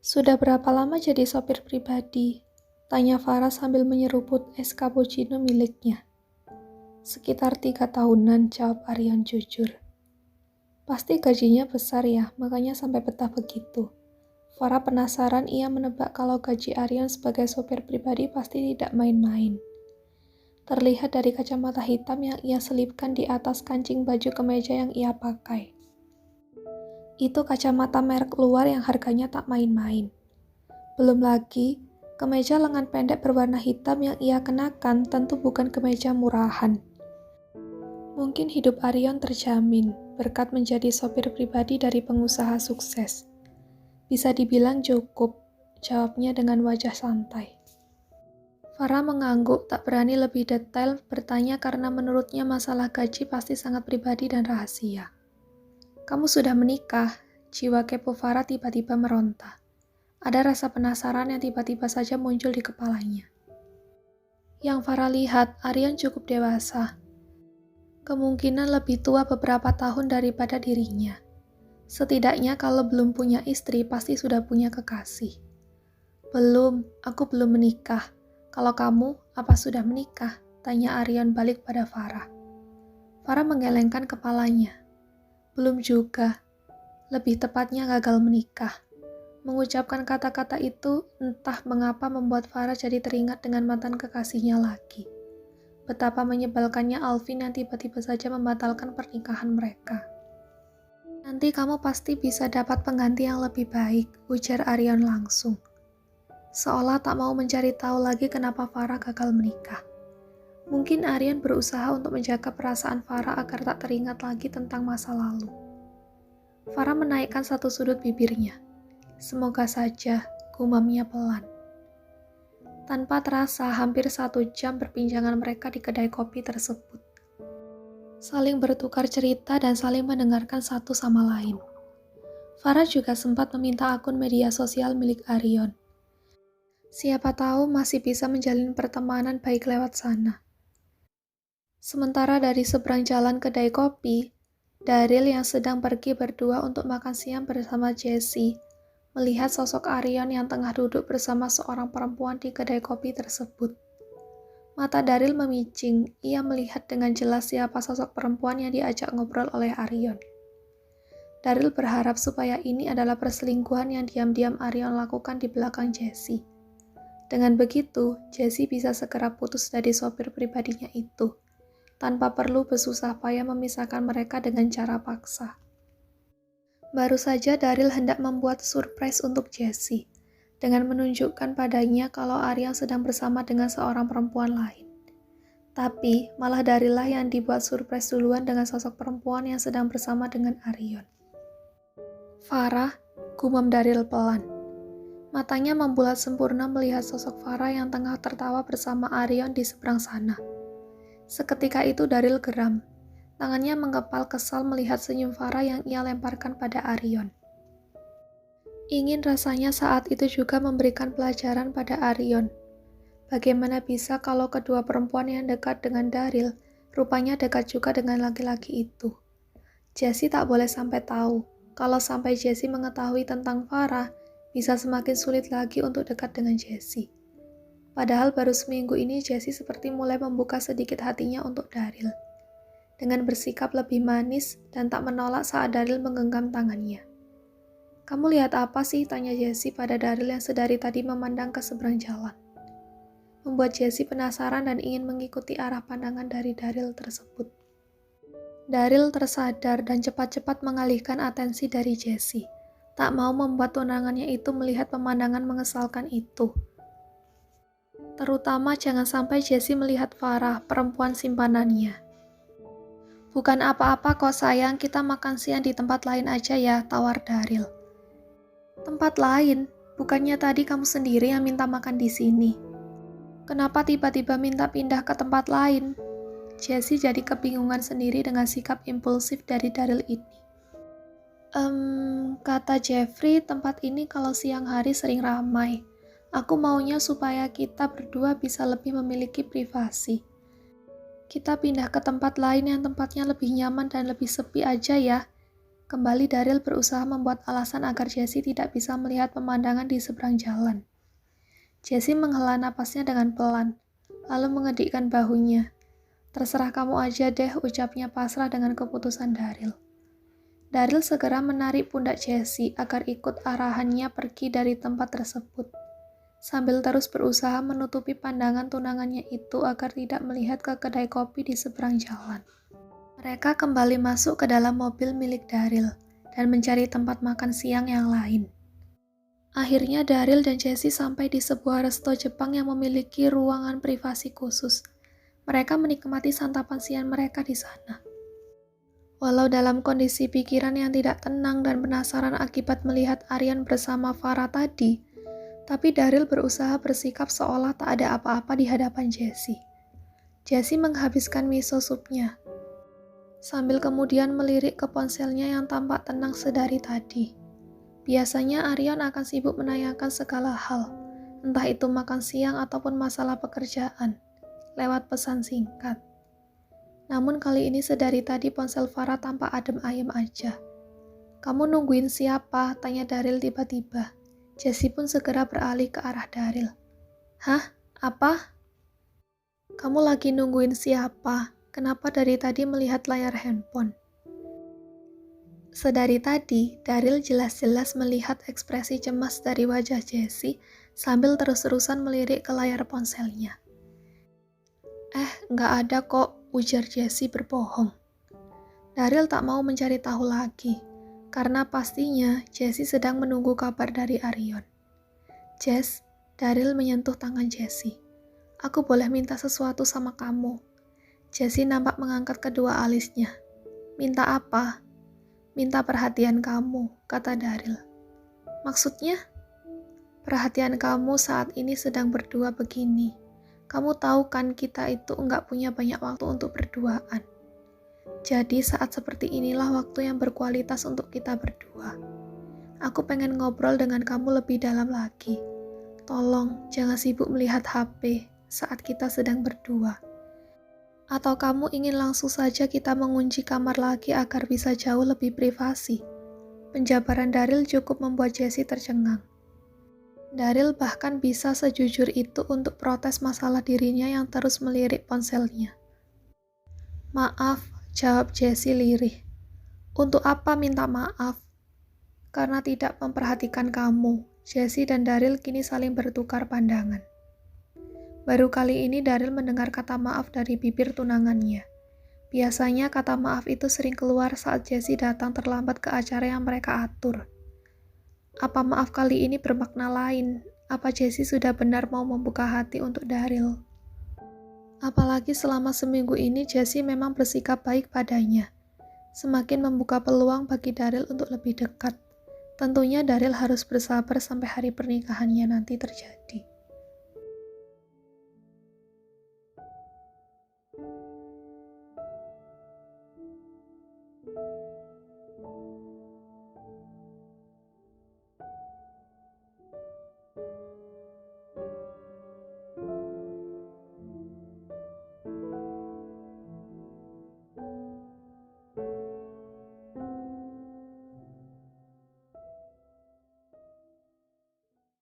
Sudah berapa lama jadi sopir pribadi? Tanya Farah sambil menyeruput es cappuccino miliknya. Sekitar 3 tahunan, jawab Aryan jujur. Pasti gajinya besar ya, makanya sampai betah begitu. Farah penasaran, ia menebak kalau gaji Aryan sebagai sopir pribadi pasti tidak main-main. Terlihat dari kacamata hitam yang ia selipkan di atas kancing baju kemeja yang ia pakai. Itu kacamata merek luar yang harganya tak main-main. Belum lagi, kemeja lengan pendek berwarna hitam yang ia kenakan tentu bukan kemeja murahan. Mungkin hidup Aryan terjamin berkat menjadi sopir pribadi dari pengusaha sukses. Bisa dibilang cukup, jawabnya dengan wajah santai. Farah mengangguk, tak berani lebih detail bertanya karena menurutnya masalah gaji pasti sangat pribadi dan rahasia. Kamu sudah menikah? Jiwa kepo Farah tiba-tiba meronta. Ada rasa penasaran yang tiba-tiba saja muncul di kepalanya. Yang Farah lihat, Aryan cukup dewasa. Kemungkinan lebih tua beberapa tahun daripada dirinya. Setidaknya kalau belum punya istri, pasti sudah punya kekasih. Belum, aku belum menikah. Kalau kamu, apa sudah menikah? Tanya Aryan balik pada Farah. Farah menggelengkan kepalanya. Belum juga, lebih tepatnya gagal menikah. Mengucapkan kata-kata itu entah mengapa membuat Farah jadi teringat dengan mantan kekasihnya lagi. Betapa menyebalkannya Alvin yang tiba-tiba saja membatalkan pernikahan mereka. Nanti kamu pasti bisa dapat pengganti yang lebih baik, ujar Aryan langsung. Seolah tak mau mencari tahu lagi kenapa Farah gagal menikah. Mungkin Aryan berusaha untuk menjaga perasaan Farah agar tak teringat lagi tentang masa lalu. Farah menaikkan satu sudut bibirnya. Semoga saja, gumamnya pelan. Tanpa terasa, hampir 1 jam perbincangan mereka di kedai kopi tersebut. Saling bertukar cerita dan saling mendengarkan satu sama lain. Farah juga sempat meminta akun media sosial milik Aryan. Siapa tahu masih bisa menjalin pertemanan baik lewat sana. Sementara dari seberang jalan kedai kopi, Daryl yang sedang pergi berdua untuk makan siang bersama Jessie, melihat sosok Aryan yang tengah duduk bersama seorang perempuan di kedai kopi tersebut. Mata Daryl memicing, ia melihat dengan jelas siapa sosok perempuan yang diajak ngobrol oleh Aryan. Daryl berharap supaya ini adalah perselingkuhan yang diam-diam Aryan lakukan di belakang Jessie. Dengan begitu, Jessie bisa segera putus dari sopir pribadinya itu, tanpa perlu bersusah payah memisahkan mereka dengan cara paksa. Baru saja Daryl hendak membuat surprise untuk Jessie, dengan menunjukkan padanya kalau Aryan sedang bersama dengan seorang perempuan lain. Tapi, malah Daryl lah yang dibuat surprise duluan dengan sosok perempuan yang sedang bersama dengan Aryan. Farah, gumam Daryl pelan. Matanya membulat sempurna melihat sosok Farah yang tengah tertawa bersama Aryan di seberang sana. Seketika itu Daryl geram. Tangannya menggepal kesal melihat senyum Farah yang ia lemparkan pada Aryan. Ingin rasanya saat itu juga memberikan pelajaran pada Aryan. Bagaimana bisa kalau kedua perempuan yang dekat dengan Daryl rupanya dekat juga dengan laki-laki itu. Jessie tak boleh sampai tahu. Kalau sampai Jessie mengetahui tentang Farah, bisa semakin sulit lagi untuk dekat dengan Jessie. Padahal baru seminggu ini Jessie seperti mulai membuka sedikit hatinya untuk Daryl. Dengan bersikap lebih manis dan tak menolak saat Daryl menggenggam tangannya. Kamu lihat apa sih? Tanya Jessie pada Daryl yang sedari tadi memandang ke seberang jalan. Membuat Jessie penasaran dan ingin mengikuti arah pandangan dari Daryl tersebut. Daryl tersadar dan cepat-cepat mengalihkan atensi dari Jessie. Tak mau membuat tunangannya itu melihat pemandangan mengesalkan itu. Terutama jangan sampai Jessie melihat Farah, perempuan simpanannya. Bukan apa-apa kok sayang, kita makan siang di tempat lain aja ya, tawar Daryl. Tempat lain? Bukannya tadi kamu sendiri yang minta makan di sini? Kenapa tiba-tiba minta pindah ke tempat lain? Jessie jadi kebingungan sendiri dengan sikap impulsif dari Daryl ini. Kata Jeffrey, tempat ini kalau siang hari sering ramai. Aku maunya supaya kita berdua bisa lebih memiliki privasi. Kita pindah ke tempat lain yang tempatnya lebih nyaman dan lebih sepi aja ya. Kembali Daryl berusaha membuat alasan agar Jessie tidak bisa melihat pemandangan di seberang jalan. Jessie menghela napasnya dengan pelan, lalu mengedikkan bahunya. Terserah kamu aja deh, ucapnya pasrah dengan keputusan Daryl. Daryl segera menarik pundak Jessie agar ikut arahannya pergi dari tempat tersebut, sambil terus berusaha menutupi pandangan tunangannya itu agar tidak melihat ke kedai kopi di seberang jalan. Mereka kembali masuk ke dalam mobil milik Daryl dan mencari tempat makan siang yang lain. Akhirnya Daryl dan Jessie sampai di sebuah resto Jepang yang memiliki ruangan privasi khusus. Mereka menikmati santapan siang mereka di sana. Walau dalam kondisi pikiran yang tidak tenang dan penasaran akibat melihat Aryan bersama Farah tadi, tapi Daryl berusaha bersikap seolah tak ada apa-apa di hadapan Jessie. Jessie menghabiskan miso supnya, sambil kemudian melirik ke ponselnya yang tampak tenang sedari tadi. Biasanya Aryan akan sibuk menanyakan segala hal, entah itu makan siang ataupun masalah pekerjaan, lewat pesan singkat. Namun kali ini sedari tadi ponsel Farah tampak adem ayem aja. "Kamu nungguin siapa?" tanya Daryl tiba-tiba. Jessie pun segera beralih ke arah Daryl. "Hah? Apa? Kamu lagi nungguin siapa? Kenapa dari tadi melihat layar handphone?" Sedari tadi, Daryl jelas-jelas melihat ekspresi cemas dari wajah Jessie sambil terus-terusan melirik ke layar ponselnya. Nggak ada kok," ujar Jessie berbohong. Daryl tak mau mencari tahu lagi, karena pastinya Jessie sedang menunggu kabar dari Aryan. "Jess," Daryl menyentuh tangan Jessie. "Aku boleh minta sesuatu sama kamu?" Jessie nampak mengangkat kedua alisnya. "Minta apa?" "Minta perhatian kamu," kata Daryl. "Maksudnya?" "Perhatian kamu saat ini sedang berdua begini. Kamu tahu kan kita itu nggak punya banyak waktu untuk berduaan. Jadi saat seperti inilah waktu yang berkualitas untuk kita berdua. Aku pengen ngobrol dengan kamu lebih dalam lagi. Tolong jangan sibuk melihat HP saat kita sedang berdua. Atau kamu ingin langsung saja kita mengunci kamar lagi agar bisa jauh lebih privasi?" Penjabaran Daryl cukup membuat Jessie tercengang. Daryl bahkan bisa sejujur itu untuk protes masalah dirinya yang terus melirik ponselnya. "Maaf," jawab Jessie lirih. "Untuk apa minta maaf?" "Karena tidak memperhatikan kamu." Jessie dan Daryl kini saling bertukar pandangan. Baru kali ini Daryl mendengar kata maaf dari bibir tunangannya. Biasanya kata maaf itu sering keluar saat Jessie datang terlambat ke acara yang mereka atur. Apa maaf kali ini bermakna lain? Apa Jessie sudah benar mau membuka hati untuk Daryl? Apalagi selama seminggu ini Jessie memang bersikap baik padanya. Semakin membuka peluang bagi Daryl untuk lebih dekat. Tentunya Daryl harus bersabar sampai hari pernikahannya nanti terjadi.